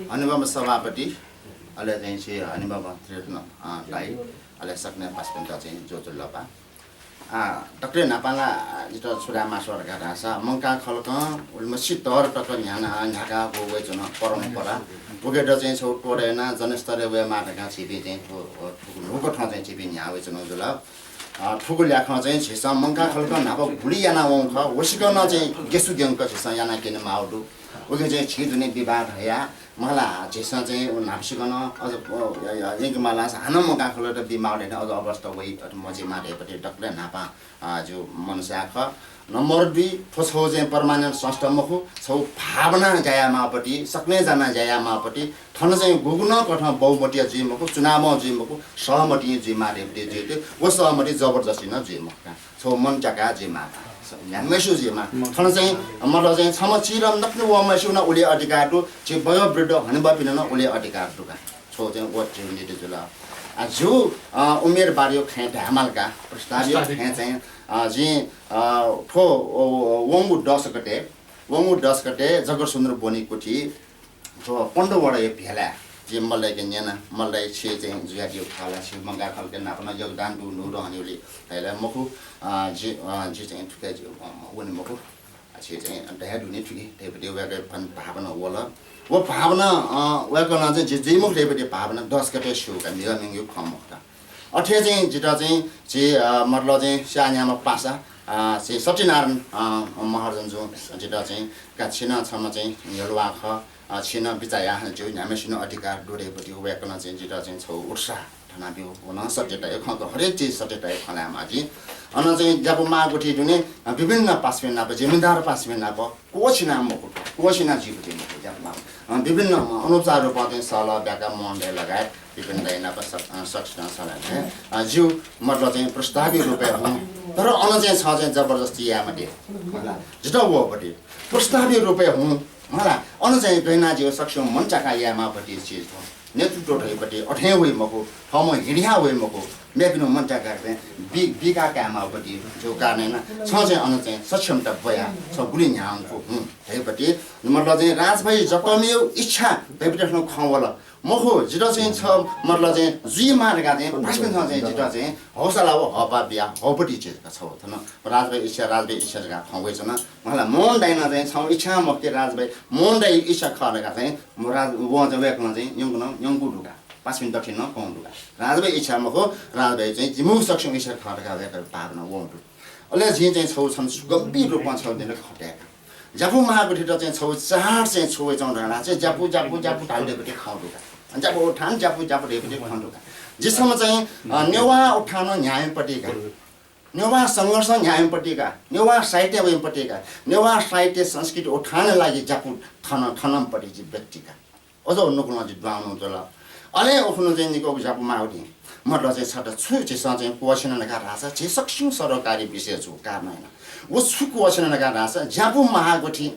Anibaba Savapati, Alatansi, Anibaba Tritno, Lai, Alasakna Paspenta, Jotulapa. Dr. Napala, it was Sudama Sorgasa, Monka Kolka, Ulmasitor, Tokanyana, Naga, who waits on a Porompora, Bugada so Torena, Zonestare, where Mataga CB, or Lukotan Chibinia, which no love. Tugulia Consensi, some Monka Kolka, Nabo, Buliana Wonka, Washington, Gesugan Kosayana in the Maudu. We can just choose to be bad here. Mala, Jason, Napshigano, other Yingmalas, Hanamoka to be mounted out of us away at Mojimade, but Dr. Napa, Ju Monsaka. No more be Poshosen permanent Sostamoku, so Pavana Jayamapati, Saknezana Jayamapati, Tonazan Guguna, Bomotia Jimoku, Tsunamo Jimoku, Shamati Jimade, was somebody Zobertasina Jimoka, so Monjaga Jimaka. Meshuzima, Tonazan, a mother saying, Samachira, not the woman, Uli Articato, Chiboyo Bredo, Hanibapino, Uli Articato. So then what you need to love. As you Umir Bario can't Hamalga, Stadio can't say, Jean Po Wongu Doscate, Zagosundra Bonicuti, to Pondowater Pila, Jim Malay Ganyana, Malay Chasing, Ziadio Palace, Manga Kalkanapana, Yogan, Nudo, and Yuli, Moku, Jising to get you one Moku, Chasing, and they had to need to get the weather Pavana Waller. What Pavana, we're going to Jimo Liberty Pavana, Doscate shoe, and learning you come. Attending Jitazing, G. Marlodin, Shanyama Pasa, see Sotinan, Mahazan, Jitazing, Katsina, Samazing, Yelwaka, China Bizaya, Junior National Artica, do they put you recognize in Jitazing, so Ursa, Tanabu, one subject I can't already subject I can imagine. Another Jabuma Guti, and Bibina Paswina, Jimindar Paswina, watching a Jupiter, and Bibina, Onopside of Sala, Bagamon, de Lagat. Even they never substance as you, Marlotting, Prostabi Rupe, there are honors and sergeants Zabardasti Yamadi. Jita Wopati, Prostabi Rupe, Mala, honors and Grenadier suction Montaka Yamapati, Netu or Henry Moko, Homo Hidiawe Moko, maybe no Montaka, Biga Gamapati, Joganena, Sergeant honors and such a boya, so green young for Hebati, the Marlotting, Raspberry, Zapomio, Icha, baby there's no convola. Moho, Jidozin, Marlazin, Zimargade, Passpin, Jidozin, Hosala, Hobabia, Hobodiches, so, Raspberry, Raspberry, Ishaga, Conwayzona, Mala, Mondana, then some Icham of the Raspberry, Monday, Isha Carnagazin, Murad, was a weaponizing, young Guduga, Passpin Doctrino, Conduga, Raspberry, Ichamaho, Raspberry, the move suction Isha Carnaga, Pardon, won't do. Unless he hold some people once held in the hotel. Japu Mahabit doesn't hold Sahars and so it's on the Japu, Conduga. And Japu Tan Japu Conduga. Just some saying, Newa Otano Nyam Patica. Newa Sangerson Nyam Patica. Newa Site in Patica. Newa Site Sanskrit Otana like Japu Tanam Patiki Betica. Although no one did drown on the law. Ale Ofunozenico Japu Maudi. Mother said a switch is something watching on the Garasa, Chisuction sort of Gary Bishes to Carmina. Was Suk watching on the Garasa, Japu Mahagoti,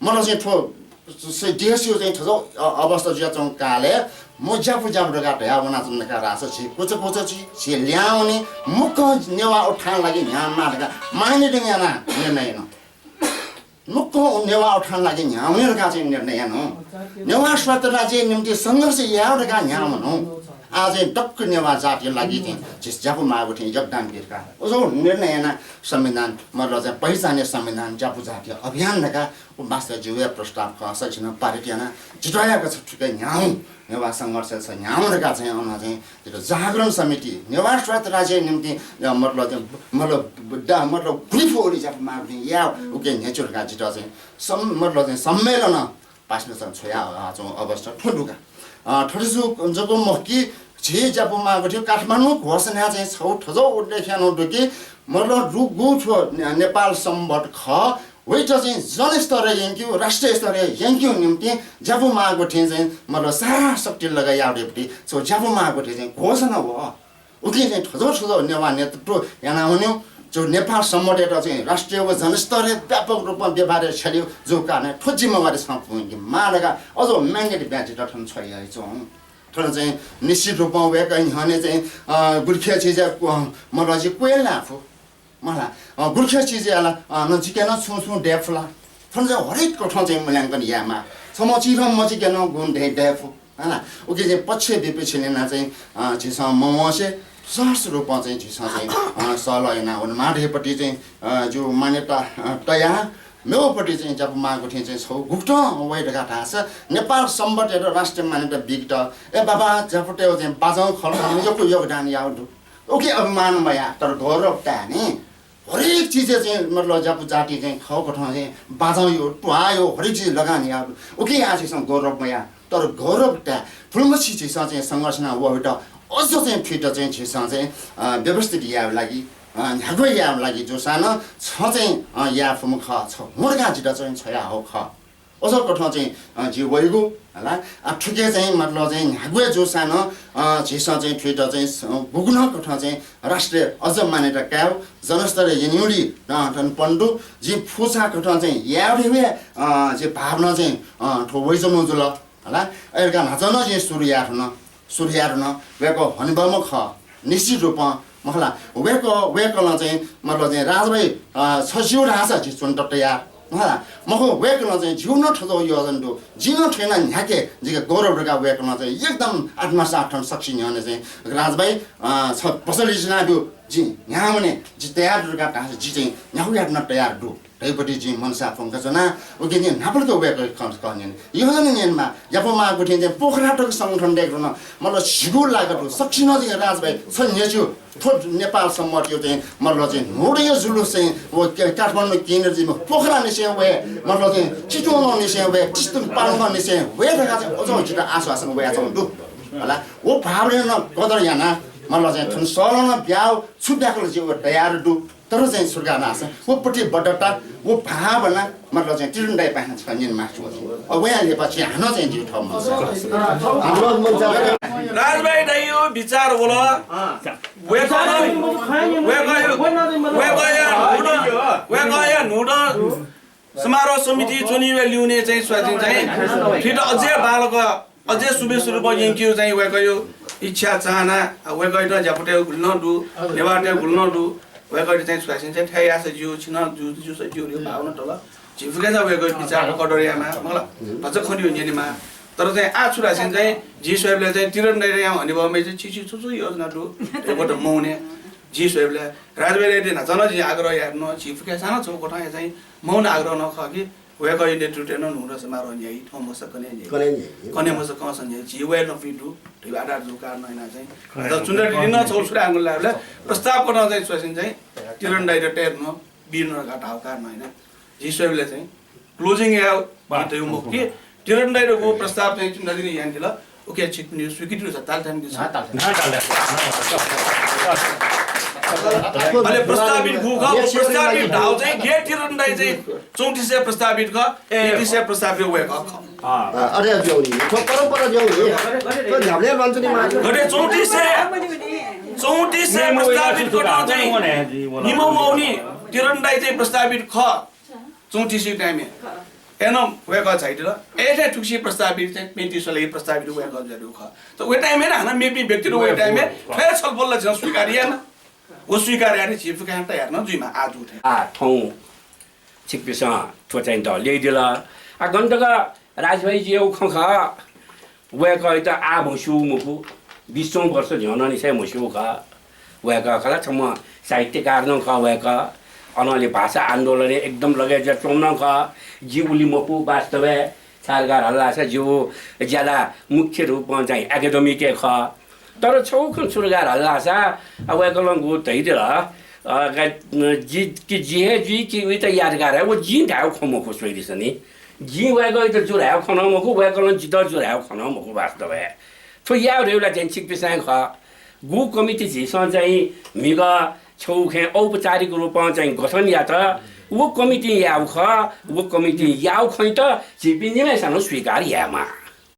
Mother told say, dear Susan, Abasto Jaton Kale, Mojapu Jabra, Avana Garasa, she puts a potachi, she Liani, Muko, Newa Otan in Yamaka, minding Yana, Nenano. Muko, Newa Otan like in Yamaka in Nano. Newa Swataraji, Nimti Sangers, Yavaga Yamano. As a doctor never zati like eating, just Japuma with Japan Pirka. Also, Nirna, Saminan, Mother, Paisan, Saminan, Japuzati, Abianaga, who master Julia Prostap, such a Paritiana, Jidrayakas to get young, never sang ourselves and Yamagazi on the Zagron Summit, never Strategy, Nimti, the Mother Grifo is of Martin, Yao, who can nature Gajitas, some Mother, some Melona, Passions and Soya, Augusta Punduga. Tozu Jogo Moki, Japuma, but you Katmanu, wasn't has his hope, Tozo, they cannot do Molo do good for Nepal somewhat car, which was in Zonistori Yankee, Rashta story, Yankee Nimti, Japuma got in Molo Sarah Subtilaga Yabdi, so Japuma got in wasn't a war. Okay, then Tozo never net to Yanamunu. So Nepal somewhat at us in Russia was on a story, Papa group on the Bada Shadow, Zukana, Pujima is something in Malaga, although many badges on Soya its own. Tolazin, Nishipon, Weka in Honey, good catches at Moraji Quella. Mala, good catches, Nojicana soon Defla. From the Horrid Coton Melangan Yama, 什么几趟没去给侬滚大夫，啊，我给人不缺别去呢，那种就像某些40多帮人就像这少了呢，我妈这不的这就买那大呀。没有不的这家不买过天这抽古装，我也这个他是नेपाल सम्बन्ध र राष्ट्रिय मान्यता बिग्ट ए बाबा जब त्यो चाहिँ बाजाउ खल्नु यो योगदान याउ okay अब मान्नु भया तर गौरव त नि हरेक चीज चाहिँ मतलब जब जाति चाहिँ खाउको ठाउँ चाहिँ बाजाउ यो टुहायो हरेक चीज लगानी याउ ओके आज चाहिँ गौरव भया तर गौरव त फुलमसी चाहिँ संरचना वबाट अझ चाहिँ फिट चाहिँ चाहिँ व्यवस्थित याउ लागि ह्यागो याम लागि जो सानो छ चाहिँ या फुम ख छ मुर्गा जिटा चाहिँ छया हो ख असल कठ चाहिँ जी वइगु होला ठुके चाहिँ मतलब चाहिँ ह्यागो जो सानो झिस चाहिँ फिट चाहिँ गुग्न कठ चाहिँ राष्ट्रिय अझ मानेर काउ जनस्तरीय यनिउली टन पण्डु जी फुसा कठ चाहिँ याउले जे भावना चाहिँ ठोवइ जमु जुल होला एरका नाचन चाहिँ सूर्यार्न वेको हनिबम ख निश्चित रूपमा मला वेकल चाहिँ मतलब चाहिँ राजभाइ छजिउ राछ झिचुन टट्टया मला मको वेकल चाहिँ जिउन ठजो यो जन्दु जिउन ठेन न्याके जिके गौरव रका वेकल चाहिँ एकदम आत्मसाठन सक्सिन हने चाहिँ राजभाइ छ पसली जिनाबु जि न्यामने जि तयार रका टास जि चाहिँ न्याउ यार्न तयार दु तैपटि जि मनसा फंकजना ओके नि नापलको वेकल खर्च गर्ने यो जनेनमा यापमा गुठे चाहिँ पोखराटक संगठन देख्न मलाई सिगुर लागत सक्सिन जि राजभाइ छ नेछु थोट नेपाल सम्म त्यो चाहिँ मतलब चाहिँ नोडियो जुलुस चाहिँ वो काठमाडौँ केन्द्रजीमा पोखरा निसे वे मतलब चाहिँ चितवन निसे वे चितवन पाल्न निसे वे ढका चाहिँ अझ छिटो आश्वासन वे आछौँ दु होला वो भावले न कदर याना मतलब चाहिँ थन सलन ब्याउ छुट्याको चाहिँ तयार दु तर चाहिँ सुर्गा नास वो पट्टि बडटा वो भावना मतलब चाहिँ तिरुन्डाइ पाइन छ नि मासु अब वहाँले पछि हान चाहिँ जिउ ठाउँमा राजभाइ दाइयो विचार बोला वेगया नुड समारोह समिति चुनिवे ल्याउने चाहिँ स्वाधीन चाहिँ फिट अझै बालक अझै सुबेस रूपमा यङ्क्यु चाहिँ वेगयो इच्छा चाहना वेगयो झपटे गुल्न दु नेवाटे गुल्न दु वेगयो चाहिँ स्वाधीन चाहिँ ठ्याया छ जिउ छिन जु जिउ भावना तल झिफुके छ वेगयो विचार कडरियामा मलाई अझ खनियो निमा तर चाहिँ आछुरासिन चाहिँ जी सोहेबले चाहिँ तिरन्दाइ यहाँ भन्ने भयो चाहिँ छिछि छुछु योजना दु एबाट मौने जी सोहेबले राजभाइले नचन जी आग्रह हेर्नु छिफुके सानो छौ कोठा चाहिँ मौन आग्रह नख कि वेगयो नेतृत्व न नुर समारोह यही ठाउँमा सकने कने मस कसन जी वे न फिटु ढिबाडा जुका नैना चाहिँ त चुन्दर दिन छौ सुरा आंगुलले प्रस्ताव गर्न चाहिँ सोसिन चाहिँ तिरन्दाइ र टेर्न बिर्न घाटा कार नैना जी सोहेबले चाहिँ क्लोजिङ या बाटो मुक्ति तिरन्दाइको प्रस्ताव चाहिँ नदिने यहाँ दिला ओके छिक पनि स्वीकृति छ ताल थाम छ अहिले प्रस्तावित गुखा प्रस्तावित ढाउ चाहिँ गेट तिरन्दाइ चाहिँ 3400 प्रस्तावित ख 3300 प्रस्तावित वे ख अरे जोनी परम्परा जोनी तो झ्याब्ले भन्छ नि माथि गडे 3400 प्रस्तावित को चाहिँ निमो मौनी तिरन्दाइ चाहिँ प्रस्तावित ख 3400 टाइममा एनो वेक छैदिल एठे ठुक्सी प्रस्तावित चाहिँ 3500 लागि प्रस्तावित वेक जरु ख त वे टाइम हैन मेबी व्यक्ति वे टाइम फेर छलफल ल स्वीकारिएन वो स्वीकार्याने छिफ कान त हेर्न जुइमा आज उठे ठौ छिकपिसा ठोचाइन त ल्याइदिला गन्तका राजभाइ जी औ खख वेक त आ मसु मुखु 20 वर्ष झन नि से मसु ख वेक खला छम साहित्यकार न ख वेक अनले भाषा आन्दोलन एकदम लगे ज चौन ख जीवली मपु वास्तव सरकार हल्ला छ जो ज्यादा मुख्य रूपमा चाहिँ एकाडेमिक ख तर छौखन सुरगार हल्ला छ अब एकलन गो तैदिल जी कि जी है जी कि वे त यादगार है वो जी ढाउ खमो को सोइ दिस नि जी वे गयो त जुराउ खन मको वे कलन जित जुराउ खन मको वास्तव है तो या रेउला जेन्सिक पिसाङ ख गु कमिटी जी चाहिँ मिग छौखे औपचारिक रूपमा चाहिँ गठन या त वो कमिटी याउ ख वो कमिटी याउ खै त जिपिनीमै सँग स्वीकार यामा